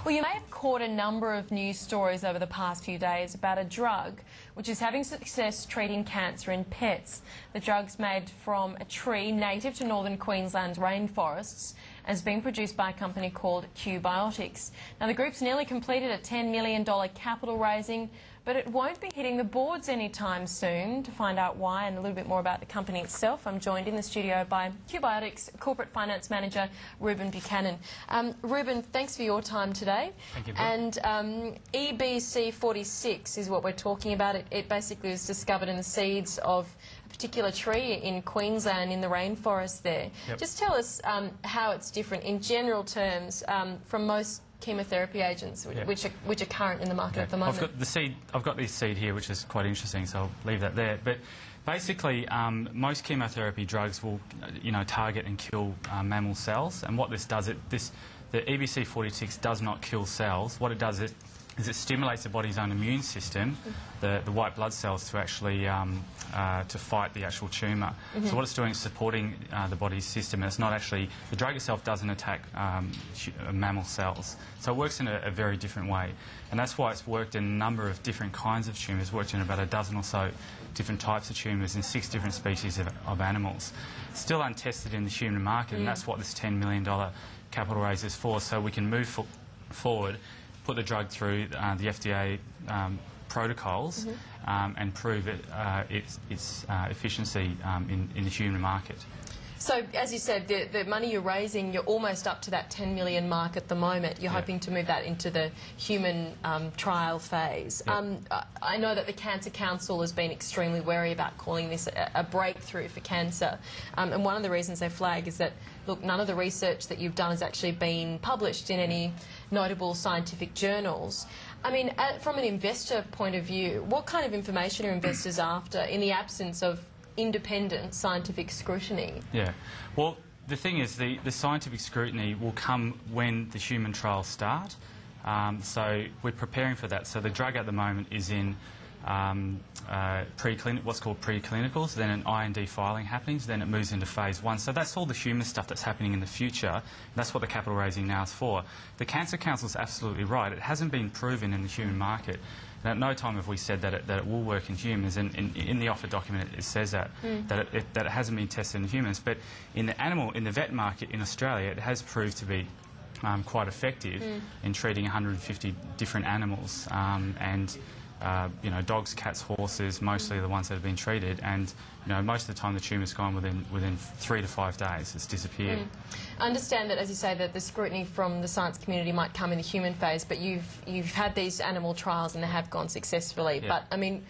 Well, you may have caught a number of news stories over the past few days about a drug which is having success treating cancer in pets. The drug's made from a tree native to northern Queensland's rainforests and is being produced by a company called QBiotics. Now, the group's nearly completed a $10 million capital raising, but it won't be hitting the boards anytime soon. To find out why and a little bit more about the company itself, I'm joined in the studio by QBiotics Corporate Finance Manager Reuben Buchanan. Reuben, thanks for your time today. Thank you. And EBC46 is what we're talking about. It basically was discovered in the seeds of a particular tree in Queensland in the rainforest there. Yep. Just tell us how it's different in general terms from most chemotherapy agents which are current in the market at the moment. I've got this seed here, which is quite interesting, so I'll leave that there. But basically, most chemotherapy drugs will, target and kill mammal cells. And what this does, the EBC46 does not kill cells. What it does is it stimulates the body's own immune system, the white blood cells, to actually to fight the actual tumour. So what it's doing is supporting the body's system, and it's not actually, the drug itself doesn't attack mammal cells. So it works in a very different way, and that's why it's worked in a number of different kinds of tumours, worked in about a dozen or so different types of tumours in 6 different species of animals. Still untested in the human market, and that's what this $10 million capital raise is for, so we can move forward, put the drug through the FDA protocols and prove its efficiency in the human market. So, as you said, the money you're raising, you're almost up to that 10 million mark at the moment. You're hoping to move that into the human trial phase. I know that the Cancer Council has been extremely wary about calling this a breakthrough for cancer. And one of the reasons they flag is that, look, none of the research that you've done has actually been published in any notable scientific journals. I mean, from an investor point of view, what kind of information are investors after in the absence of independent scientific scrutiny? Yeah, well, the thing is, the scientific scrutiny will come when the human trials start. So we're preparing for that. So the drug at the moment is in what's called preclinicals, then an IND filing happens, then it moves into phase 1. So that's all the human stuff that's happening in the future. That's what the capital raising now is for. The Cancer Council is absolutely right. It hasn't been proven in the human market. And at no time have we said that it will work in humans. And in the offer document it says that it hasn't been tested in humans. But in the vet market in Australia, it has proved to be quite effective in treating 150 different animals. Dogs, cats, horses, mostly the ones that have been treated, and most of the time the tumour's gone within 3 to 5 days. It's disappeared. I understand that, as you say, that the scrutiny from the science community might come in the human phase, but you've had these animal trials and they have gone successfully. Yeah. But I mean,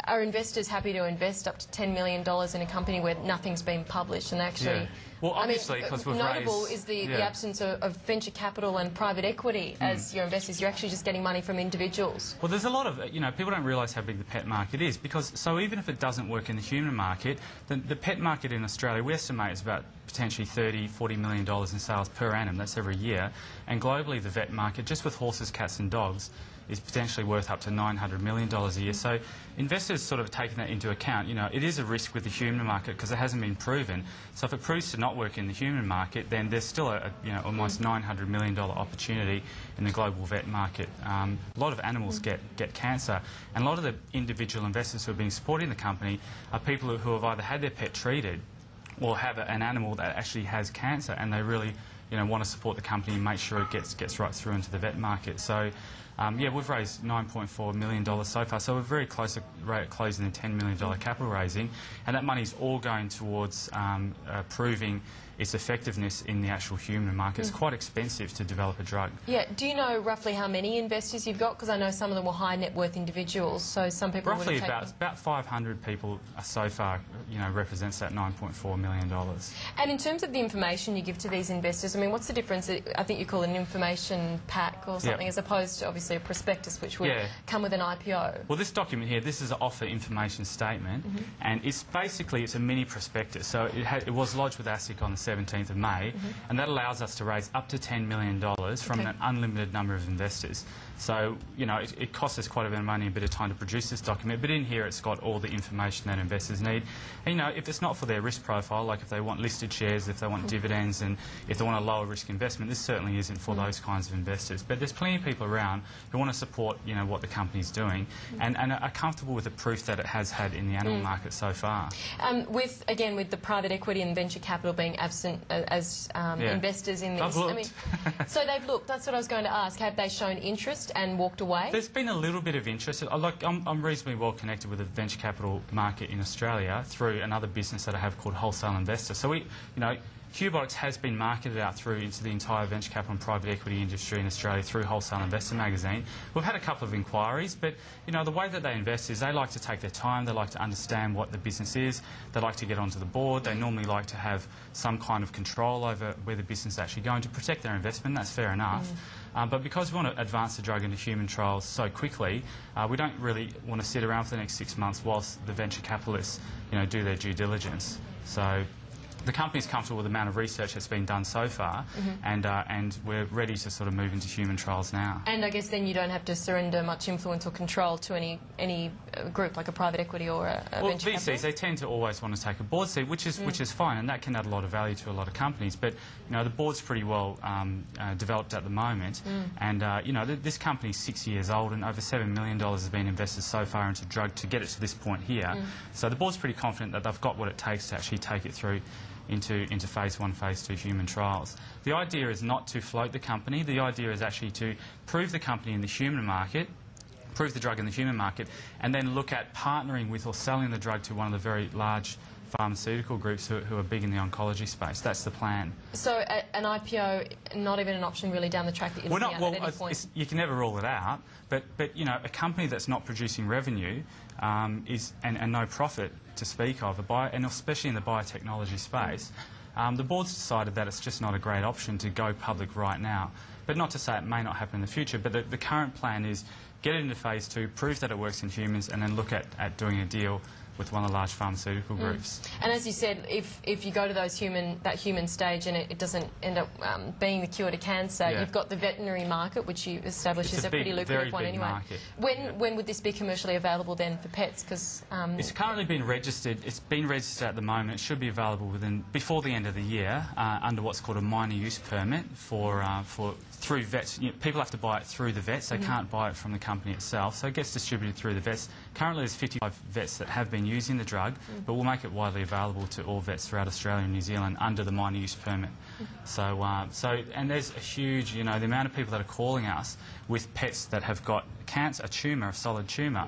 are investors happy to invest up to $10 million in a company where nothing's been published and actually? Yeah. Well, obviously, because we've notable raised, is the absence of venture capital and private equity as your investors. You're actually just getting money from individuals. Well, there's a lot of, people don't realise how big the pet market is, because, so even if it doesn't work in the human market, the pet market in Australia, we estimate is about potentially $30–40 million in sales per annum. That's every year. And globally, the vet market, just with horses, cats and dogs, is potentially worth up to $900 million a year. So investors sort of taking that into account. It is a risk with the human market because it hasn't been proven. So if it proves to not work in the human market, then there's still a almost $900 million opportunity in the global vet market. A lot of animals get cancer, and a lot of the individual investors who have been supporting the company are people who have either had their pet treated or have an animal that actually has cancer, and they really want to support the company and make sure it gets right through into the vet market. So we've raised $9.4 million so far, so we're very close to closing the $10 million capital raising, and that money's all going towards proving its effectiveness in the actual human market. It's quite expensive to develop a drug. Yeah. Do you know roughly how many investors you've got? Because I know some of them were high net worth individuals, so some people roughly would have about 500 people so far, represents that $9.4 million. And in terms of the information you give to these investors, I mean, what's the difference? I think you call it an information pack or something, as opposed to obviously obviously a prospectus which would come with an IPO. Well, this document here, this is an offer information statement, and it's basically it's a mini prospectus. So it was lodged with ASIC on the 17th of May, and that allows us to raise up to $10 million from an unlimited number of investors. So, you know, it costs us quite a bit of money and a bit of time to produce this document, but in here it's got all the information that investors need. And, you know, if it's not for their risk profile, like if they want listed shares, if they want dividends, and if they want a lower risk investment, this certainly isn't for those kinds of investors. But there's plenty of people around who want to support, you know, what the company's doing and are comfortable with the proof that it has had in the animal market so far. With the private equity and venture capital being absent as investors in this, I've looked. I mean, so they've looked. That's what I was going to ask. Have they shown interest and walked away? There's been a little bit of interest. I'm reasonably well connected with the venture capital market in Australia through another business that I have called Wholesale Investor. So we, you know, QBiotics has been marketed out through into the entire venture capital and private equity industry in Australia through Wholesale Investor magazine. We've had a couple of inquiries, but you know the way that they invest is they like to take their time, they like to understand what the business is, they like to get onto the board, they normally like to have some kind of control over where the business is actually going to protect their investment. That's fair enough. But because we want to advance the drug into human trials so quickly, we don't really want to sit around for the next 6 months whilst the venture capitalists, you know, do their due diligence. So the company's comfortable with the amount of research that's been done so far, and we're ready to sort of move into human trials now. And I guess then you don't have to surrender much influence or control to any group like a private equity or a venture VCs, capital? they tend to always want to take a board seat, which is fine, and that can add a lot of value to a lot of companies. But you know the board's pretty well developed at the moment, and you know this company's 6 years old, and over $7 million has been invested so far into drug to get it to this point here. So the board's pretty confident that they've got what it takes to actually take it through into phase 1, phase 2 human trials. The idea is not to float the company. The idea is actually to prove the company in the human market, prove the drug in the human market, and then look at partnering with or selling the drug to one of the very large pharmaceutical groups who are big in the oncology space. That's the plan. So an IPO, not even an option really down the track that you're looking at any point? You can never rule it out, but you know, a company that's not producing revenue and no profit to speak of, and especially in the biotechnology space, the board's decided that it's just not a great option to go public right now. But not to say it may not happen in the future, but the current plan is get it into phase 2, prove that it works in humans, and then look at doing a deal with one of the large pharmaceutical groups. And as you said, if you go to that human stage and it doesn't end up being the cure to cancer, you've got the veterinary market, which you established is a pretty lucrative one anyway. Market. When would this be commercially available then for pets? Because it's currently been registered. It's been registered at the moment. It should be available before the end of the year under what's called a minor use permit through vets. You know, people have to buy it through the vets. They can't buy it from the company itself. So it gets distributed through the vets. Currently there's 55 vets that have been using the drug, but we'll make it widely available to all vets throughout Australia and New Zealand under the minor use permit. So and there's a huge, you know, the amount of people that are calling us with pets that have got cancer, a tumour, a solid tumour.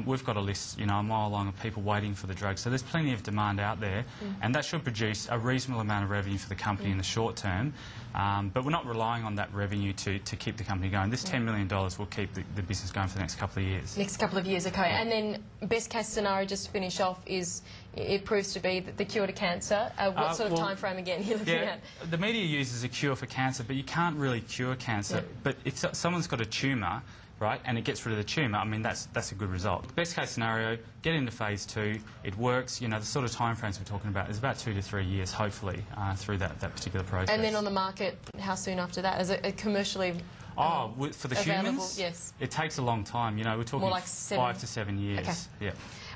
We've got a list, you know, a mile long of people waiting for the drug. So there's plenty of demand out there, and that should produce a reasonable amount of revenue for the company in the short term. But we're not relying on that revenue to keep the company going. This $10 million will keep the business going for the next couple of years. Next couple of years, okay. And then best case scenario, just to finish off, is it proves to be the cure to cancer. What sort of time frame again are you looking at? The media uses a cure for cancer, but you can't really cure cancer. But if someone's got a tumour, right, and it gets rid of the tumour, I mean, that's a good result. Best case scenario, get into phase 2, it works, you know, the sort of time frames we're talking about is about 2 to 3 years, hopefully, through that particular process. And then on the market, how soon after that? Is it commercially for the available? humans? Yes. It takes a long time, you know, we're talking more like 5 to 7 years. Okay. Yeah.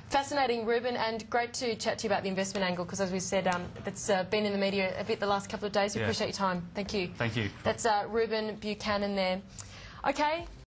Fascinating, Reuben, and great to chat to you about the investment angle, because as we said, that's been in the media a bit the last couple of days. We appreciate your time. Thank you. Thank you. That's Reuben Buchanan there. Okay.